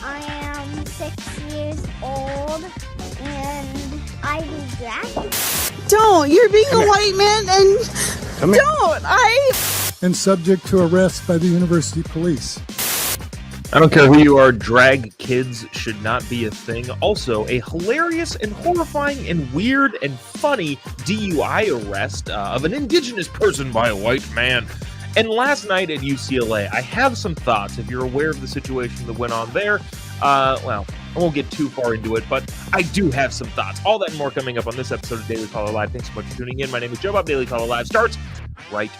I am 6 years old and I do drag. Don't! You're being a white man and Come here. don't! And subject to arrest by the university police. I don't care who you are, drag kids should not be a thing. Also, a hilarious and horrifying and weird and funny DUI arrest of an indigenous person by a white man. And last night at UCLA, I have some thoughts. If you're aware of the situation that went on there, well, I won't get too far into it, but I do have some thoughts. All that and more coming up on this episode of Daily Caller Live. Thanks so much for tuning in. My name is Jobob. Daily Caller Live starts right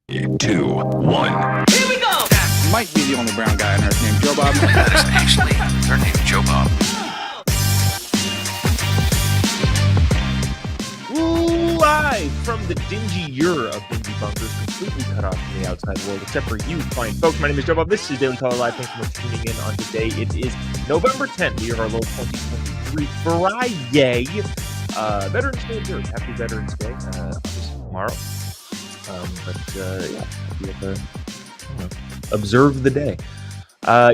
now. 2, 1. Here we go! Might be the only brown guy on earth named Jobob. That is actually her name, Jobob. Live from the dingy of dingy bunkers, completely cut off from the outside world, except for you fine folks. My name is Jobob. This is Daily Caller Live. Thanks so much for tuning in on today. It is November 10th, the year of our Lord 2023, Friday. Veterans Day here. Happy Veterans Day. Obviously tomorrow. Yeah, we have observe the day.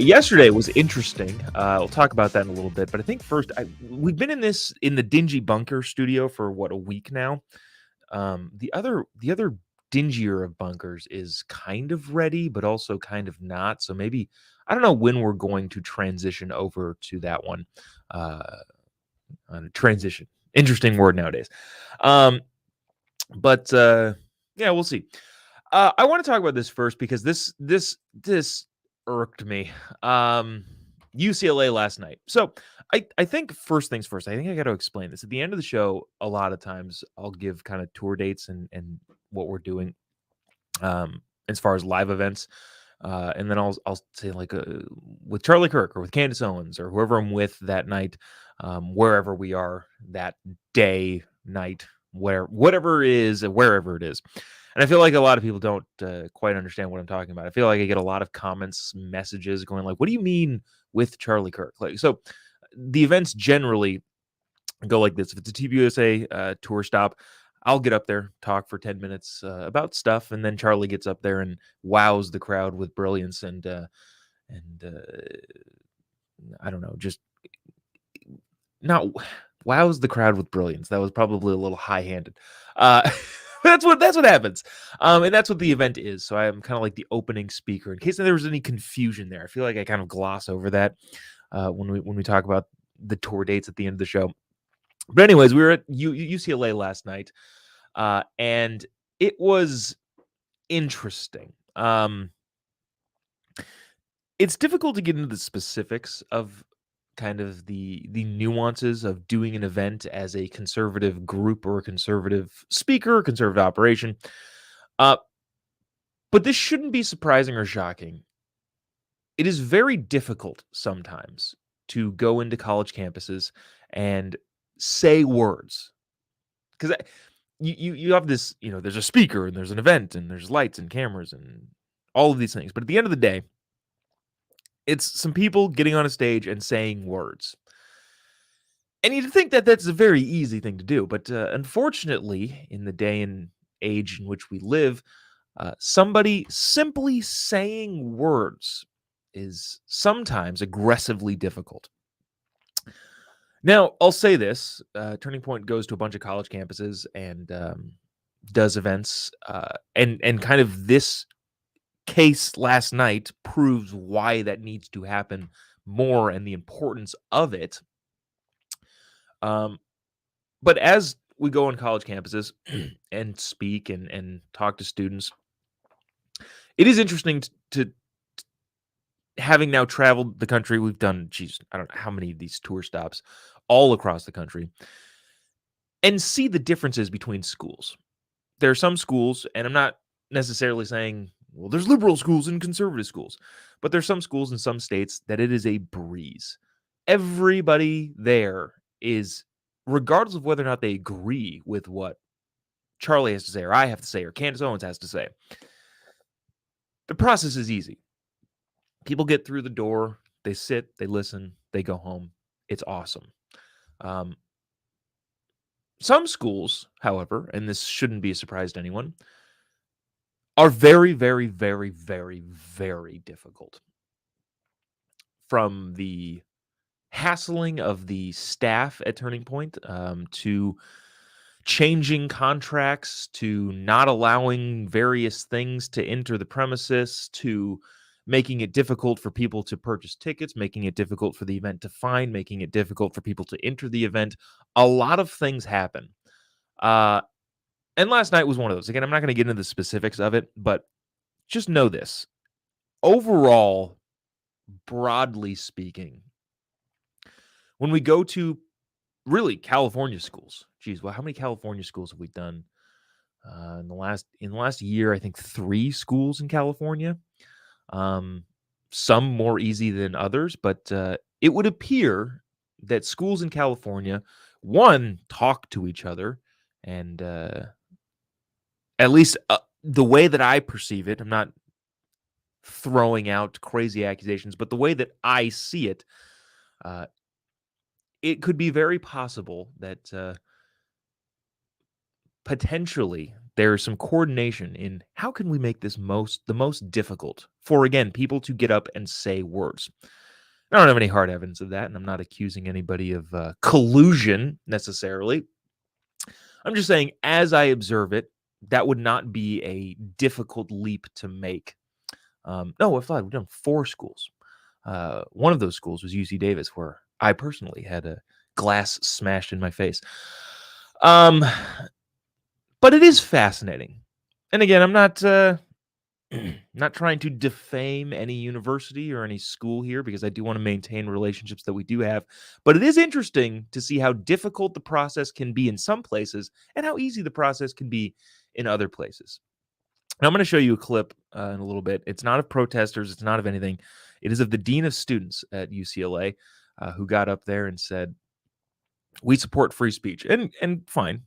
Yesterday was interesting. We'll talk about that in a little bit, but I think first, we've been in the dingy bunker studio for a week now. The other dingier of bunkers is kind of ready, but also kind of not. So maybe I don't know when we're going to transition over to that one. Transition, interesting word nowadays. But yeah, we'll see. I want to talk about this first because this irked me. UCLA last night. So I think first things first, I think I got to explain this. At the end of the show, a lot of times I'll give kind of tour dates and what we're doing as far as live events. And then I'll say like with Charlie Kirk or with Candace Owens or whoever I'm with that night, wherever we are that day, night, whatever it is, wherever it is. And I feel like a lot of people don't quite understand what I'm talking about. I feel like I get a lot of comments, messages going like, what do you mean with Charlie Kirk? Like, so the events generally go like this. If it's a TBUSA tour stop, I'll get up there, talk for 10 minutes about stuff, and then Charlie gets up there and wows the crowd with brilliance and I don't know, just not wows the crowd with brilliance. That was probably a little high-handed. That's what happens. And that's what the event is. So I'm kind of like the opening speaker in case there was any confusion there. I feel like I kind of gloss over that when we talk about the tour dates at the end of the show. But anyways, we were at UCLA last night, and it was interesting. It's difficult to get into the specifics of kind of the nuances of doing an event as a conservative group or a conservative speaker, conservative operation. But this shouldn't be surprising or shocking. It is very difficult sometimes to go into college campuses and say words. Because you have this, there's a speaker and there's an event and there's lights and cameras and all of these things. But at the end of the day, it's some people getting on a stage and saying words. And you'd think that that's a very easy thing to do. But unfortunately, in the day and age in which we live, somebody simply saying words is sometimes aggressively difficult. Now, I'll say this. Turning Point goes to a bunch of college campuses and does events. And kind of this case last night proves why that needs to happen more and the importance of it. But as we go on college campuses and speak and talk to students, it is interesting to having now traveled the country. We've done, I don't know how many of these tour stops all across the country, and see the differences between schools. There are some schools, and I'm not necessarily saying, well, there's liberal schools and conservative schools, but there's some schools in some states that it is a breeze. Everybody there is, regardless of whether or not they agree with what Charlie has to say, or I have to say, or Candace Owens has to say, the process is easy. People get through the door, they sit, they listen, they go home. It's awesome. Some schools, however, and this shouldn't be a surprise to anyone, are very, very, very, very, very difficult. from the hassling of the staff at Turning Point to changing contracts to not allowing various things to enter the premises to making it difficult for people to purchase tickets, making it difficult for the event to find, making it difficult for people to enter the event. A lot of things happen. And last night was one of those. Again, I'm not going to get into the specifics of it, but just know this. Overall, broadly speaking, when we go to really California schools, geez, well, how many California schools have we done in the last year? I think 3 schools in California. Some more easy than others, but it would appear that schools in California, one, talk to each other, and at least the way that I perceive it, I'm not throwing out crazy accusations, but the way that I see it, it could be very possible that potentially there's some coordination in how can we make this the most difficult for, again, people to get up and say words. I don't have any hard evidence of that, and I'm not accusing anybody of collusion necessarily. I'm just saying, as I observe it, that would not be a difficult leap to make. No, we've done 4 schools. One of those schools was UC Davis, where I personally had a glass smashed in my face. But it is fascinating. And again, I'm not not trying to defame any university or any school here, because I do want to maintain relationships that we do have. But it is interesting to see how difficult the process can be in some places and how easy the process can be in other places. Now, I'm going to show you a clip in a little bit. It's not of protesters. It's not of anything. It is of the dean of students at UCLA who got up there and said, we support free speech. And fine.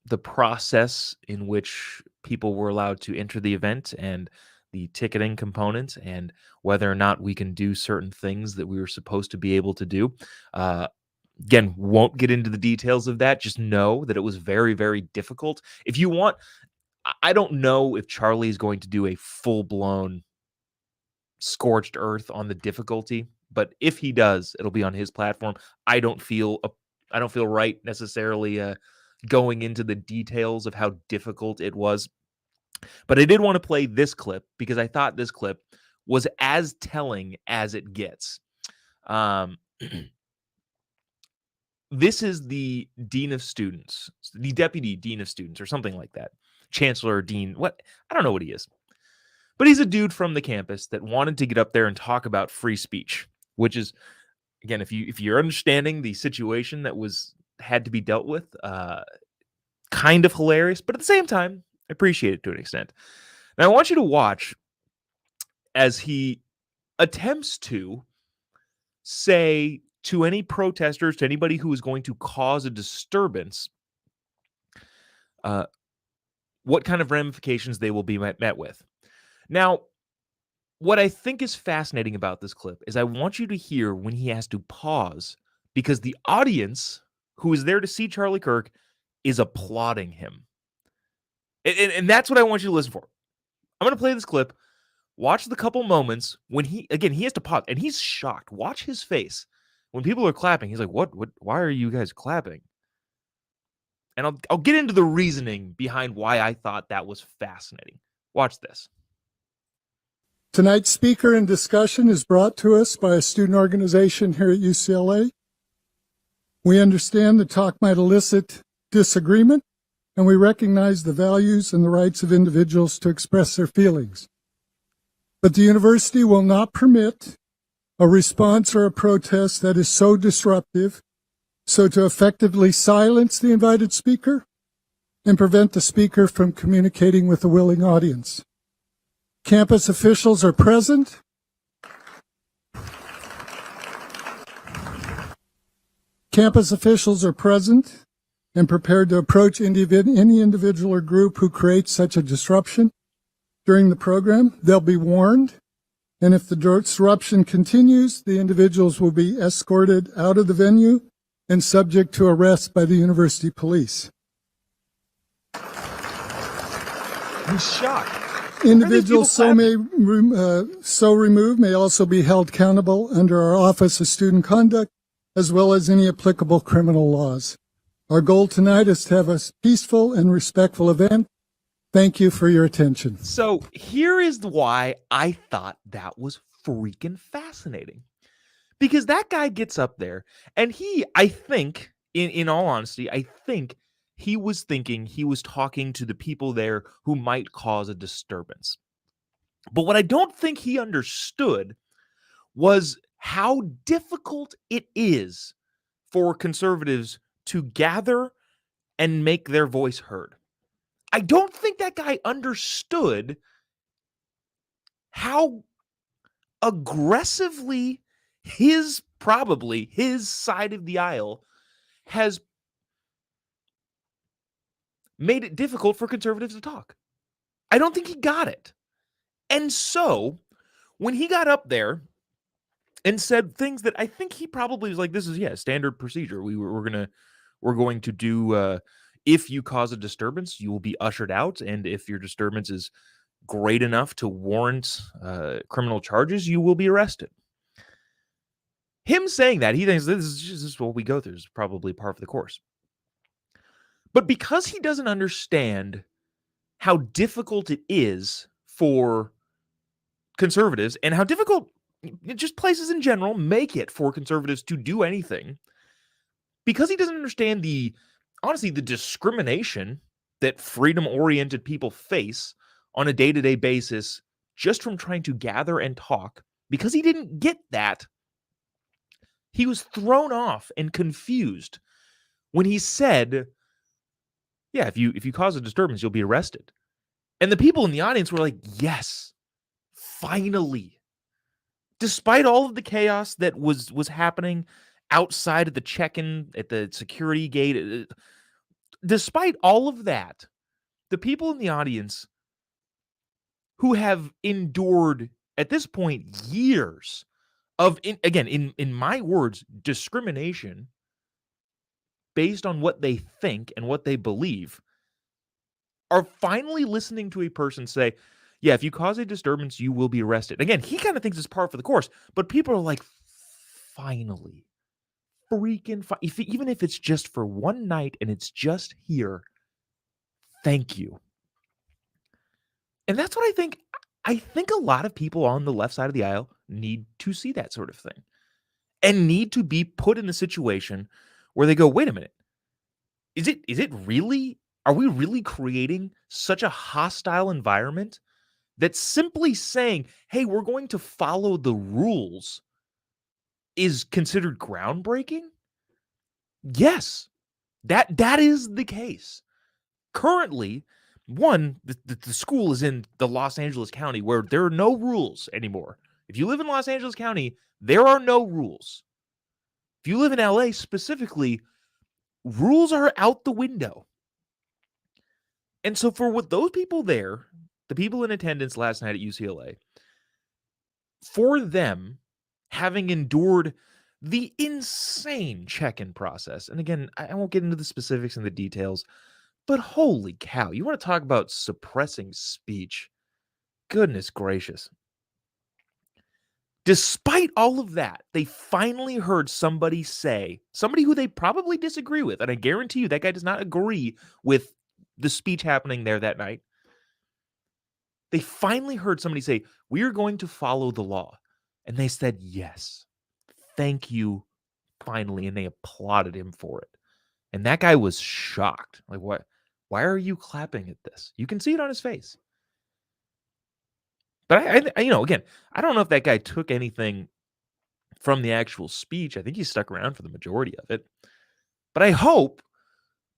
The process in which people were allowed to enter the event and the ticketing component and whether or not we can do certain things that we were supposed to be able to do. Again, won't get into the details of that. Just know that it was very, very difficult. If you want, I don't know if Charlie is going to do a full-blown scorched earth on the difficulty, but if he does, it'll be on his platform. I don't feel right necessarily going into the details of how difficult it was. But I did want to play this clip because I thought this clip was as telling as it gets. This is the dean of students, the deputy dean of students, or something like that. Chancellor or dean, what? I don't know what he is. But he's a dude from the campus that wanted to get up there and talk about free speech, which is, again, if you're understanding the situation that had to be dealt with, kind of hilarious, but at the same time, I appreciate it to an extent. Now, I want you to watch as he attempts to say to any protesters, to anybody who is going to cause a disturbance, what kind of ramifications they will be met with. Now, what I think is fascinating about this clip is I want you to hear when he has to pause, because the audience who is there to see Charlie Kirk is applauding him. And that's what I want you to listen for. I'm going to play this clip. Watch the couple moments when he has to pause, and he's shocked. Watch his face. When people are clapping, he's like, what, why are you guys clapping? And I'll get into the reasoning behind why I thought that was fascinating. Watch this. Tonight's speaker and discussion is brought to us by a student organization here at UCLA. We understand the talk might elicit disagreement, and we recognize the values and the rights of individuals to express their feelings. But the university will not permit a response or a protest that is so disruptive, so to effectively silence the invited speaker and prevent the speaker from communicating with a willing audience. Campus officials are present. Campus officials are present and prepared to approach any individual or group who creates such a disruption during the program. They'll be warned, and if the disruption continues, the individuals will be escorted out of the venue and subject to arrest by the university police. He's shocked. Individuals so clapping? so removed may also be held accountable under our Office of Student Conduct, as well as any applicable criminal laws. Our goal tonight is to have a peaceful and respectful event. Thank you for your attention. So here is why I thought that was freaking fascinating. Because that guy gets up there and I think, in all honesty, I think he was thinking he was talking to the people there who might cause a disturbance. But what I don't think he understood was how difficult it is for conservatives to gather and make their voice heard. I don't think that guy understood how aggressively probably his side of the aisle has made it difficult for conservatives to talk. I don't think he got it. And so when he got up there and said things that I think he probably was like, this is standard procedure. We're going to do if you cause a disturbance, you will be ushered out, and if your disturbance is great enough to warrant criminal charges, you will be arrested. Him saying that, he thinks this is what we go through, is probably par for the course. But because he doesn't understand how difficult it is for conservatives and how difficult just places in general make it for conservatives to do anything, because he doesn't understand the discrimination that freedom-oriented people face on a day-to-day basis just from trying to gather and talk, because he didn't get that, he was thrown off and confused when he said, yeah, if you cause a disturbance, you'll be arrested. And the people in the audience were like, yes, finally. Despite all of the chaos that was happening outside of the check-in at the security gate, despite all of that, the people in the audience who have endured at this point years of, in my words, discrimination based on what they think and what they believe, are finally listening to a person say, yeah, if you cause a disturbance, you will be arrested. Again, he kind of thinks it's par for the course, but people are like, finally, even if it's just for one night and it's just here, thank you. And that's what I think. I think a lot of people on the left side of the aisle need to see that sort of thing and need to be put in a situation where they go, wait a minute, is it really, are we really creating such a hostile environment that simply saying, hey, we're going to follow the rules is considered groundbreaking? Yes, that is the case. Currently, the school is in the Los Angeles County where there are no rules anymore. If you live in Los Angeles County, there are no rules. If you live in LA specifically, rules are out the window. And so for what those people there, the people in attendance last night at UCLA, for them having endured the insane check-in process, and again, I won't get into the specifics and the details, but holy cow, you want to talk about suppressing speech? Goodness gracious. Despite all of that, they finally heard somebody who they probably disagree with, and I guarantee you that guy does not agree with the speech happening there that night. They finally heard somebody say, we are going to follow the law. And they said, yes, thank you, finally. And they applauded him for it. And that guy was shocked. Like, what? Why are you clapping at this? You can see it on his face. But again, I don't know if that guy took anything from the actual speech. I think he stuck around for the majority of it. But I hope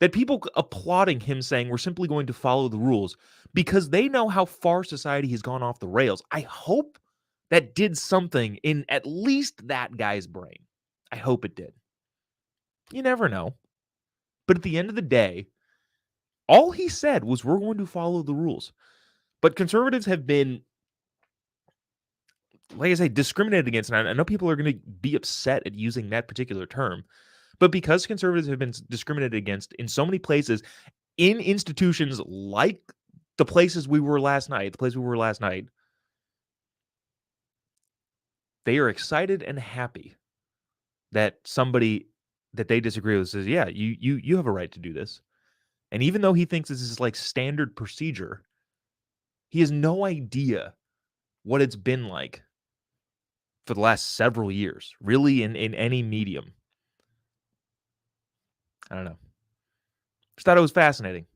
that people applauding him saying we're simply going to follow the rules because they know how far society has gone off the rails. I hope that did something in at least that guy's brain. I hope it did. You never know. But at the end of the day, all he said was we're going to follow the rules. But conservatives have been, like I say, discriminated against. And I know people are going to be upset at using that particular term. But because conservatives have been discriminated against in so many places, in institutions like the places we were last night, they are excited and happy that somebody that they disagree with says, yeah, you have a right to do this. And even though he thinks this is like standard procedure, he has no idea what it's been like for the last several years, really in any medium. I don't know. Just thought it was fascinating.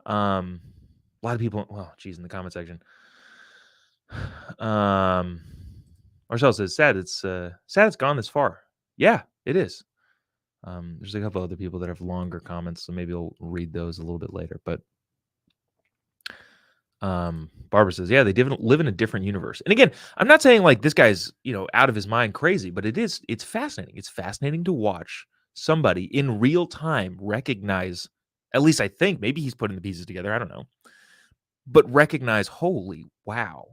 A lot of people, well, geez, in the comment section. Marcel says, sad it's gone this far. Yeah, it is. There's a couple other people that have longer comments, so maybe I'll read those a little bit later. But Barbara says, yeah, they live in a different universe. And again, I'm not saying like this guy's, out of his mind crazy, but it's fascinating. It's fascinating to watch somebody in real time recognize, at least I think, maybe he's putting the pieces together, I don't know, but recognize, holy wow.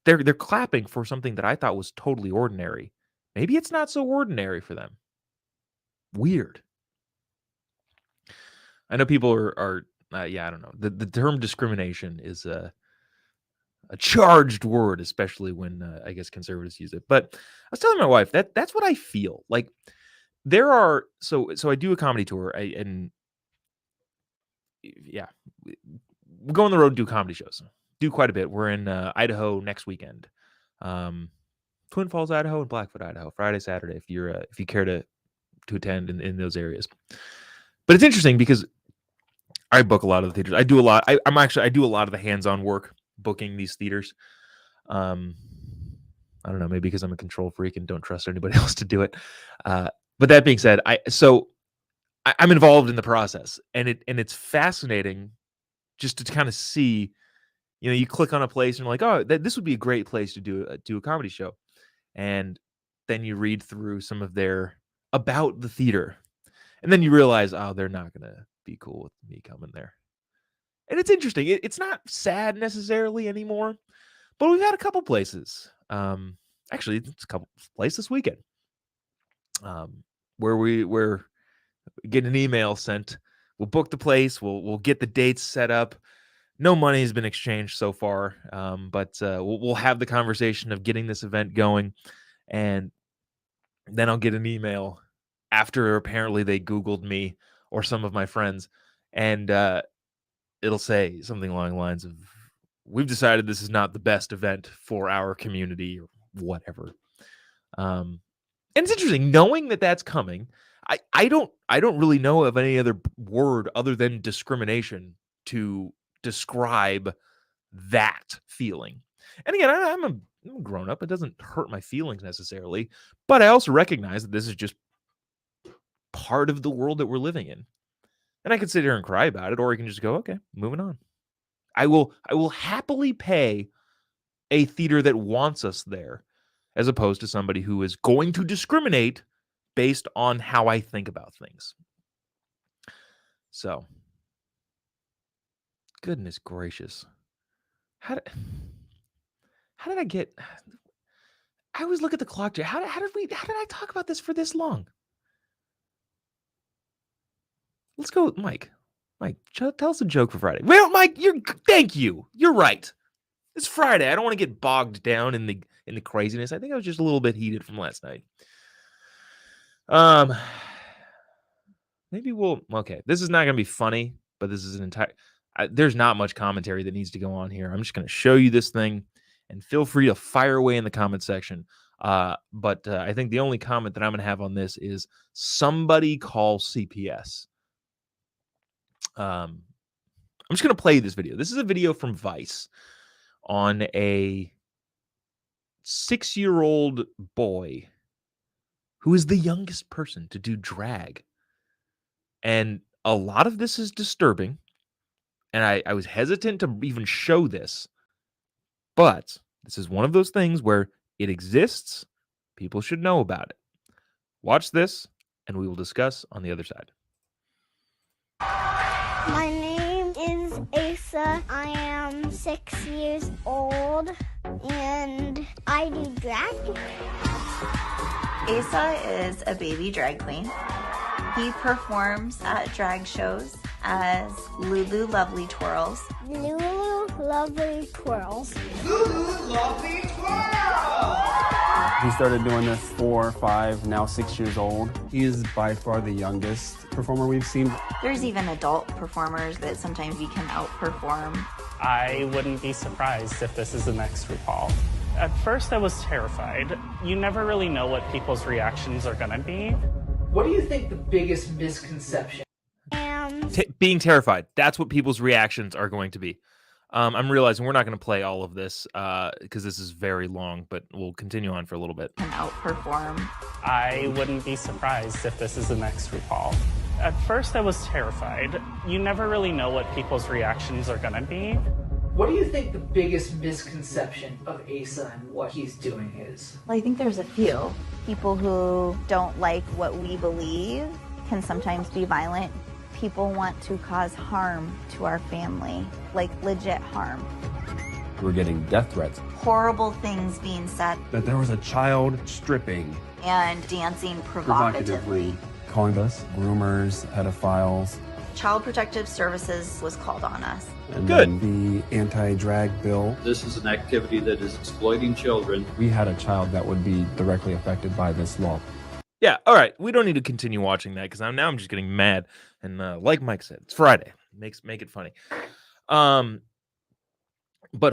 They're clapping for something that I thought was totally ordinary. Maybe it's not so ordinary for them. Weird. I know people are I don't know. The term discrimination is a charged word, especially when I guess conservatives use it. But I was telling my wife that's what I feel like. There are so I do a comedy tour, we go on the road and do comedy shows. Do quite a bit. We're in Idaho next weekend, Twin Falls, Idaho, and Blackfoot, Idaho, Friday, Saturday. If you care to attend in those areas. But it's interesting because I book a lot of the theaters. I do a lot. I do a lot of the hands-on work booking these theaters. I don't know, maybe because I'm a control freak and don't trust anybody else to do it. But that being said, I'm involved in the process, and it's fascinating just to kind of see. You click on a place and you're like, oh, this would be a great place to do a comedy show, and then you read through some of their about the theater, and then you realize, oh, they're not gonna be cool with me coming there. And it's interesting. It's not sad necessarily anymore, but we've had a couple places. Actually, it's a couple places this weekend where we're getting an email sent. We'll book the place. We'll get the dates set up. No money has been exchanged so far, but we'll have the conversation of getting this event going, and then I'll get an email after apparently they Googled me or some of my friends, and it'll say something along the lines of, we've decided this is not the best event for our community or whatever. And it's interesting knowing that that's coming. I don't really know of any other word other than discrimination to describe that feeling. And again, I'm a grown up. It doesn't hurt my feelings necessarily, but I also recognize that this is just part of the world that we're living in. And I can sit here and cry about it, or I can just go, okay, moving on. I will happily pay a theater that wants us there, as opposed to somebody who is going to discriminate based on how I think about things. So, goodness gracious. How did I get... I always look at the clock, Jay. How did I talk about this for this long? Let's go, Mike. Mike, tell us a joke for Friday. Well, Mike, thank you. You're right. It's Friday. I don't want to get bogged down in the craziness. I think I was just a little bit heated from last night. Maybe okay. This is not going to be funny, but this is an entire... there's not much commentary that needs to go on here. I'm just going to show you this thing, and feel free to fire away in the comment section. But I think the only comment that I'm going to have on this is somebody call CPS. I'm just going to play this video. This is a video from Vice on a 6-year-old boy who is the youngest person to do drag. And a lot of this is disturbing. And I was hesitant to even show this. But this is one of those things where it exists. People should know about it. Watch this, and we will discuss on the other side. My name is Asa. I am 6 years old, and I do drag. Asa is a baby drag queen. He performs at drag shows as Lulu Lovely Twirls. Lulu Lovely Twirls. He started doing this 4, 5, now 6 years old. He is by far the youngest performer we've seen. There's even adult performers that sometimes we can outperform. I wouldn't be surprised if this is the next RuPaul. At first I was terrified. You never really know what people's reactions are gonna be. What do you think the biggest misconception? Being terrified. That's what people's reactions are going to be. I'm realizing we're not going to play all of this because this is very long, but we'll continue on for a little bit. Can outperform. I wouldn't be surprised if this is the next RuPaul. At first I was terrified. You never really know what people's reactions are gonna be. What do you think the biggest misconception of Asa and what he's doing is? Well, I think there's a few. People who don't like what we believe can sometimes be violent. People want to cause harm to our family, like legit harm. We're getting death threats. Horrible things being said. That there was a child stripping. And dancing provocatively. Calling us groomers, pedophiles. Child Protective Services was called on us. And Good. then the anti-drag bill. This is an activity that is exploiting children. We had a child that would be directly affected by this law. Yeah, all right. We don't need to continue watching that because I'm just getting mad. And like Mike said, it's Friday. Make it funny. But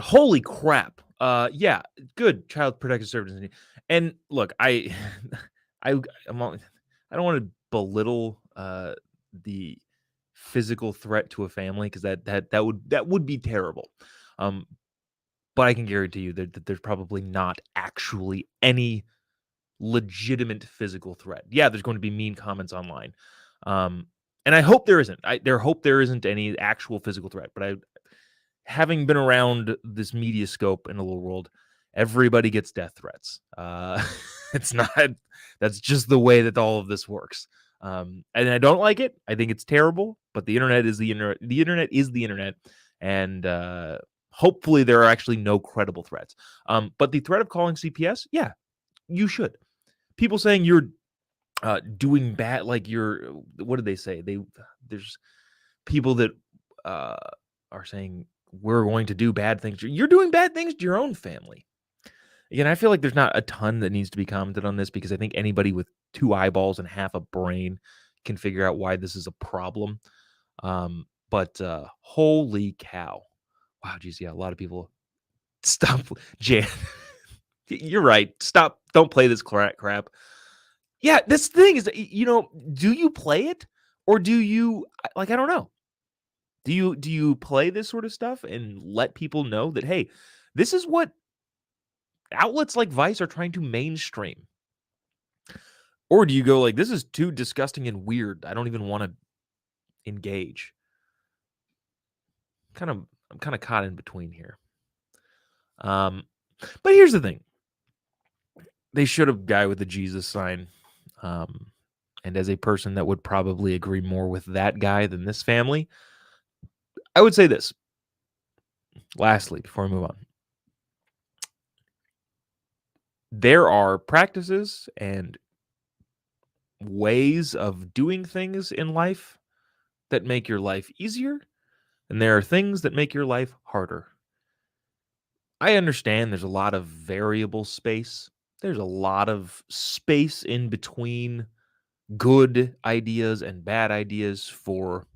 holy crap. Yeah, good Child Protective Services. And look, I don't want to belittle the physical threat to a family because that would be terrible. But I can guarantee you that there's probably not actually any legitimate physical threat. Yeah, there's going to be mean comments online. And I hope there isn't. I hope there isn't any actual physical threat. But having been around this media scope in the little world, everybody gets death threats. It's not. That's just the way that all of this works. And I don't like it. I think it's terrible. But the internet is the internet. The internet is the internet. And hopefully there are actually no credible threats. But the threat of calling CPS, yeah, you should. People saying you're doing bad, like what did they say? There's people that are saying we're going to do bad things. You're doing bad things to your own family. Again, I feel like there's not a ton that needs to be commented on this because I think anybody with 2 eyeballs and half a brain can figure out why this is a problem. But holy cow. Wow, geez, yeah, a lot of people. Stop, Jan. You're right. Stop. Don't play this crap. Yeah, this thing is, do you play it or do you, I don't know. Do you play this sort of stuff and let people know that, hey, this is what outlets like Vice are trying to mainstream? Or do you go like, this is too disgusting and weird. I don't even want to engage. I'm kind of caught in between here. But here's the thing. They should have guy with the Jesus sign. And as a person that would probably agree more with that guy than this family, I would say this. Lastly, before we move on. There are practices and ways of doing things in life that make your life easier, and there are things that make your life harder. I understand there's a lot of variable space. There's a lot of space in between good ideas and bad ideas for,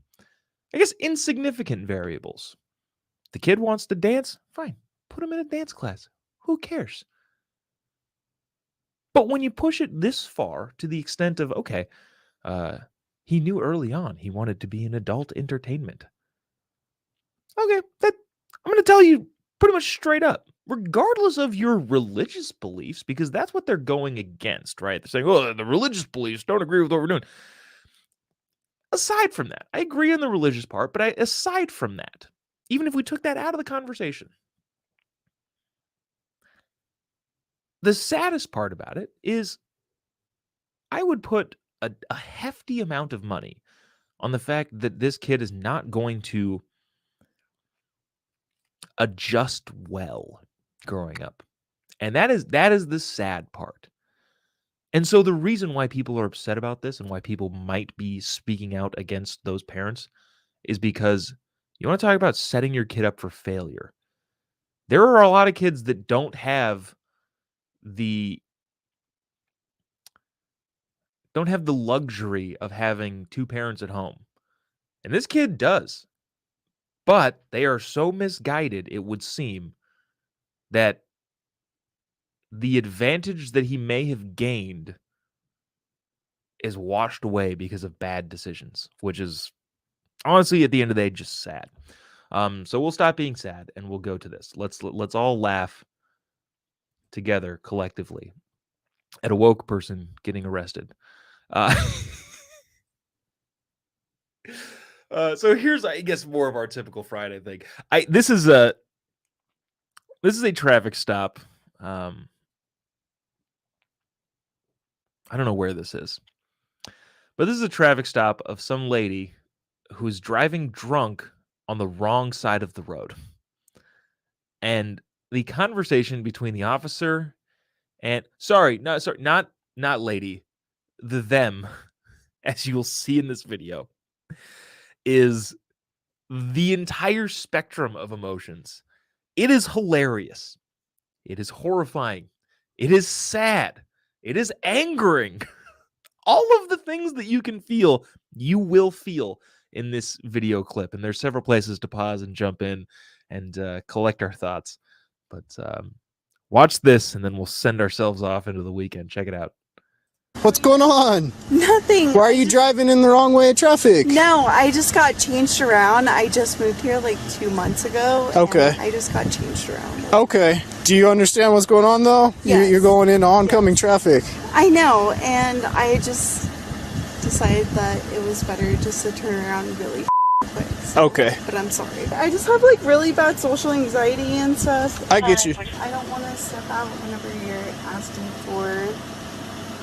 I guess, insignificant variables. The kid wants to dance? Fine. Put him in a dance class. Who cares? But when you push it this far to the extent of, okay, he knew early on he wanted to be in adult entertainment. Okay, I'm going to tell you pretty much straight up, regardless of your religious beliefs, because that's what they're going against, right? They're saying, oh, the religious beliefs don't agree with what we're doing. Aside from that, I agree on the religious part, but aside from that, even if we took that out of the conversation, the saddest part about it is I would put a hefty amount of money on the fact that this kid is not going to adjust well growing up. And that is the sad part. And so the reason why people are upset about this and why people might be speaking out against those parents is because you want to talk about setting your kid up for failure. There are a lot of kids that don't have the luxury of having two parents at home. And this kid does. But they are so misguided, it would seem, that the advantage that he may have gained is washed away because of bad decisions, which is honestly at the end of the day just sad. So we'll stop being sad and we'll go to this. Let's all laugh together collectively at a woke person getting arrested. So here's, I guess, more of our typical Friday thing. This is a traffic stop. I don't know where this is, but this is a traffic stop of some lady who is driving drunk on the wrong side of the road. And the conversation between the officer and not lady, the them, as you will see in this video, is the entire spectrum of emotions. It is hilarious. It is horrifying. It is sad. It is angering. All of the things that you can feel, you will feel in this video clip. And there's several places to pause and jump in and collect our thoughts. But watch this, and then we'll send ourselves off into the weekend. Check it out. What's going on? Nothing. Why are you driving in the wrong way of traffic? No, I just got changed around. I just moved here like 2 months ago. Okay. I just got changed around. Okay. Do you understand what's going on though? Yes. You're going into oncoming traffic. I know, and I just decided that it was better just to turn around really quick. So, okay. But I'm sorry. I just have like really bad social anxiety and stuff. I get you. I don't want to step out whenever you're asking for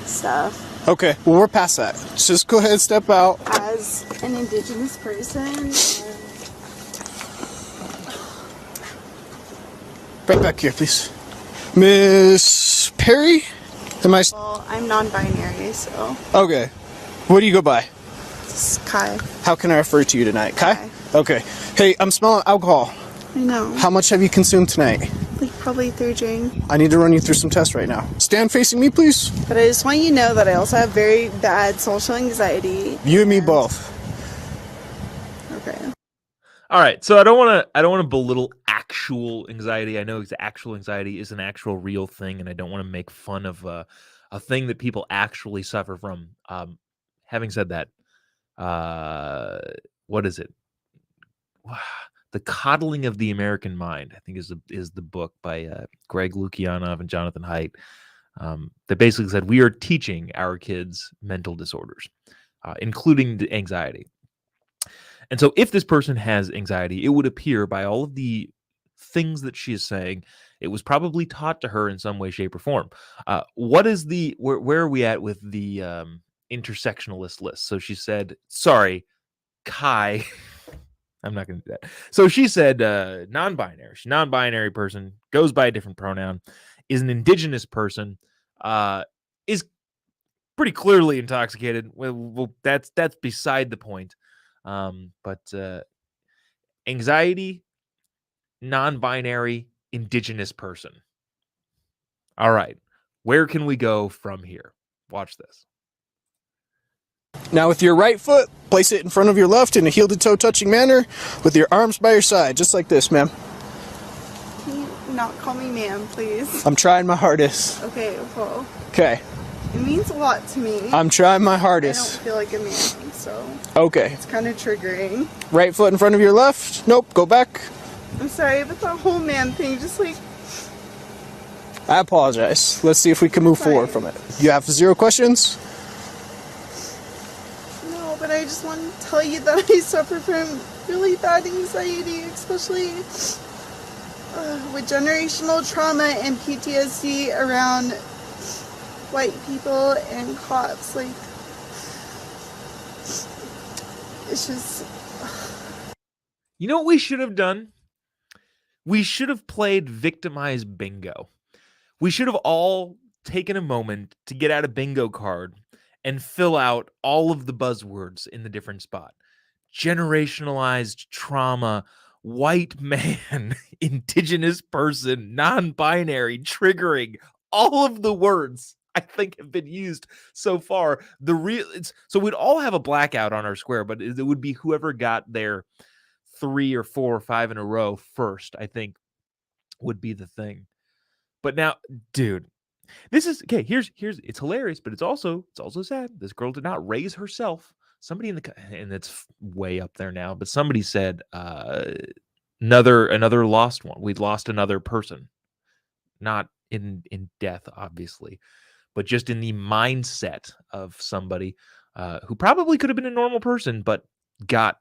stuff. Okay, well, we're past that. Just go ahead and step out. As an indigenous person. Right back here, please. Miss Perry? Well, I'm non-binary, so. Okay. What do you go by? It's Kai. How can I refer to you tonight? Kai? Kai. Okay. Hey, I'm smelling alcohol. I know. How much have you consumed tonight? Like probably 3 drinks. I need to run you through some tests right now. Stand facing me, please. But I just want you to know that I also have very bad social anxiety. You and me both. Okay. All right, so I don't want to belittle actual anxiety. I know actual anxiety is an actual real thing, and I don't want to make fun of a thing that people actually suffer from. Having said that, what is it? The Coddling of the American Mind, I think, is the book by Greg Lukianoff and Jonathan Haidt, that basically said we are teaching our kids mental disorders, including the anxiety. And so if this person has anxiety, it would appear by all of the things that she is saying, it was probably taught to her in some way, shape, or form. What is where are we at with the intersectionalist list? So she said, sorry, Kai. I'm not going to do that. So she said non-binary. She's a non-binary person, goes by a different pronoun, is an indigenous person, is pretty clearly intoxicated. Well, that's beside the point. But anxiety, non-binary, indigenous person. All right. Where can we go from here? Watch this. Now with your right foot, place it in front of your left in a heel-to-toe touching manner with your arms by your side, just like this, ma'am. Can you not call me ma'am, please? I'm trying my hardest. Okay, well. Okay. It means a lot to me. I'm trying my I hardest. don't feel like a man, so. Okay. It's kind of triggering. Right foot in front of your left. Nope, go back. I'm sorry, but the whole man thing just like... I apologize. Let's see if we can move forward from it. You have 0 questions? No, but I just want to tell you that I suffer from really bad anxiety, especially with generational trauma and PTSD around white people and cops. Like, it's just... You know what we should have done? We should have played victimized bingo. We should have all taken a moment to get out a bingo card and fill out all of the buzzwords in the different spot. generationalized trauma, white man, indigenous person, non-binary, triggering, all of the words I think have been used so far. So we'd all have a blackout on our square, but it would be whoever got their 3 or 4 or 5 in a row first, I think, would be the thing. But now, dude, this is okay. Here's it's hilarious, but it's also sad. This girl did not raise herself. Somebody and it's way up there now, but somebody said another lost one. We'd lost another person, not in death, obviously, but just in the mindset of somebody who probably could have been a normal person, but got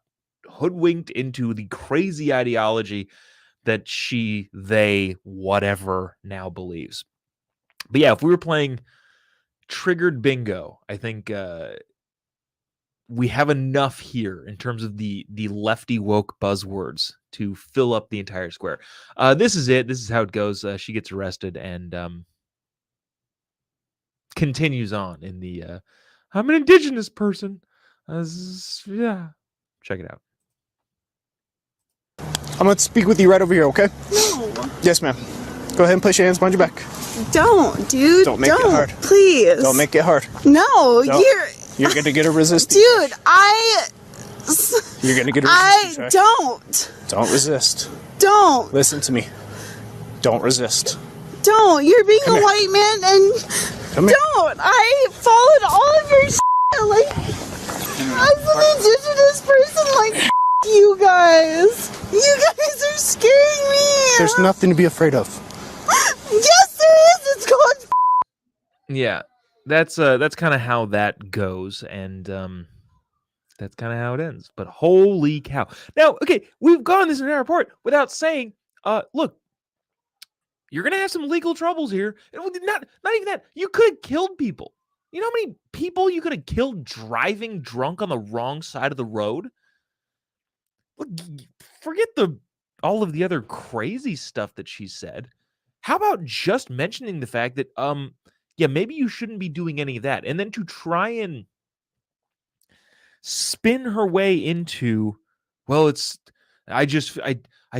hoodwinked into the crazy ideology that they, whatever now believes. But yeah, if we were playing triggered bingo, I think we have enough here in terms of the lefty woke buzzwords to fill up the entire square. This is it. This is how it goes. She gets arrested and continues on in the I'm an indigenous person. Yeah. Check it out. I'm going to speak with you right over here, okay? No. Yes, ma'am. Go ahead and place your hands behind your back. Don't, dude. Don't make it hard. Please. Don't make it hard. No, You're going to get a resistance. Dude, You're going to get a resistance. I don't. Don't resist. Don't. Listen to me. Don't resist. Don't. You're being Come a here. white man and Come here. don't. I followed all of your like, as an indigenous person, like, you guys. You guys are scaring me. There's nothing to be afraid of. Yes, there is. It's called. Yeah, that's kind of how that goes, and that's kind of how it ends. But holy cow! Now, okay, we've gone this entire report without saying, look, you're gonna have some legal troubles here. Not even that. You could have killed people. You know how many people you could have killed driving drunk on the wrong side of the road? Look, forget all of the other crazy stuff that she said. How about just mentioning the fact that, yeah, maybe you shouldn't be doing any of that. And then to try and spin her way into, well, I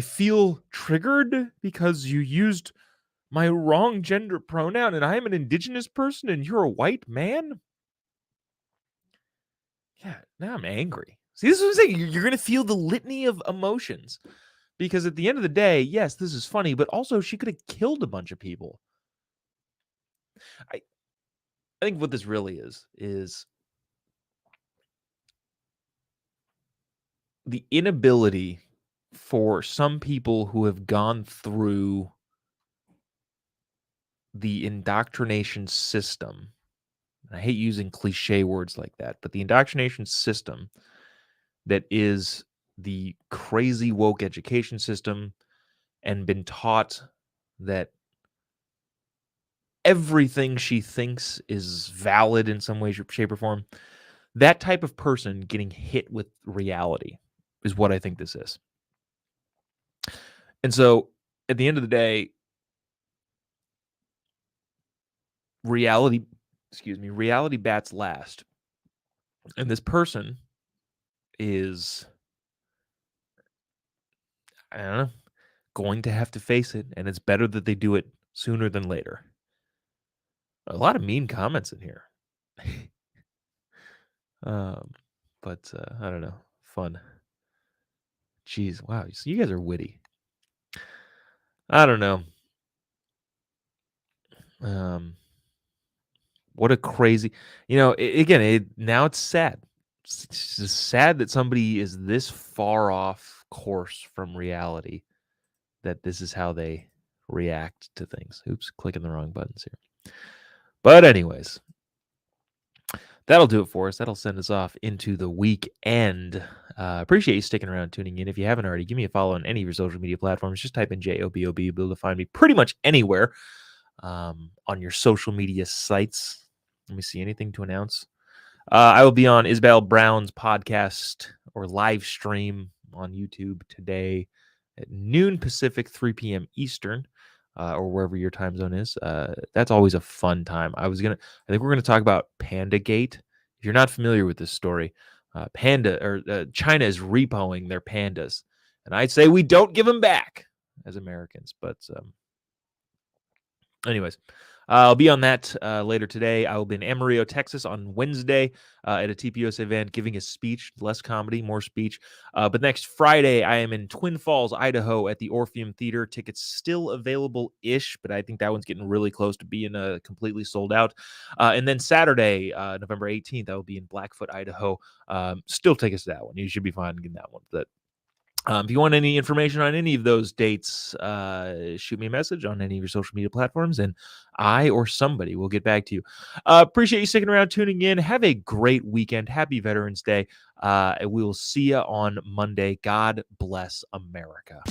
feel triggered because you used my wrong gender pronoun and I'm an indigenous person and you're a white man. Yeah, now I'm angry. See, this is what I'm saying. You're going to feel the litany of emotions because at the end of the day, yes, this is funny, but also she could have killed a bunch of people. I think what this really is the inability for some people who have gone through the indoctrination system. I hate using cliche words like that, but the indoctrination system that is the crazy woke education system and been taught that everything she thinks is valid in some way, shape, or form. That type of person getting hit with reality is what I think this is. And so at the end of the day, reality bats last. And this person is, I don't know, going to have to face it. And it's better that they do it sooner than later. A lot of mean comments in here. But I don't know. Fun. Jeez, wow. So you guys are witty. I don't know. What a crazy, now it's sad. It's just sad that somebody is this far off course from reality that this is how they react to things. Oops, clicking the wrong buttons here. But anyways, that'll do it for us. That'll send us off into the weekend. Appreciate you sticking around, tuning in. If you haven't already, give me a follow on any of your social media platforms. Just type in JOBOB. You'll be able to find me pretty much anywhere on your social media sites. Let me see. Anything to announce? I will be on Isabel Brown's podcast or live stream on YouTube today at noon Pacific, 3 p.m. Eastern, or wherever your time zone is. That's always a fun time. I think we're going to talk about PandaGate. If you're not familiar with this story, China is repoing their pandas, and I'd say we don't give them back as Americans. But anyways, I'll be on that later today. I will be in Amarillo, Texas on Wednesday at a TPUS event giving a speech, less comedy, more speech. But next Friday, I am in Twin Falls, Idaho at the Orpheum Theater. Tickets still available-ish, but I think that one's getting really close to being completely sold out. And then Saturday, November 18th, I will be in Blackfoot, Idaho. Still tickets to that one. You should be fine getting that one. But if you want any information on any of those dates, shoot me a message on any of your social media platforms, and I or somebody will get back to you. Appreciate you sticking around, tuning in. Have a great weekend. Happy Veterans Day. And we will see you on Monday. God bless America.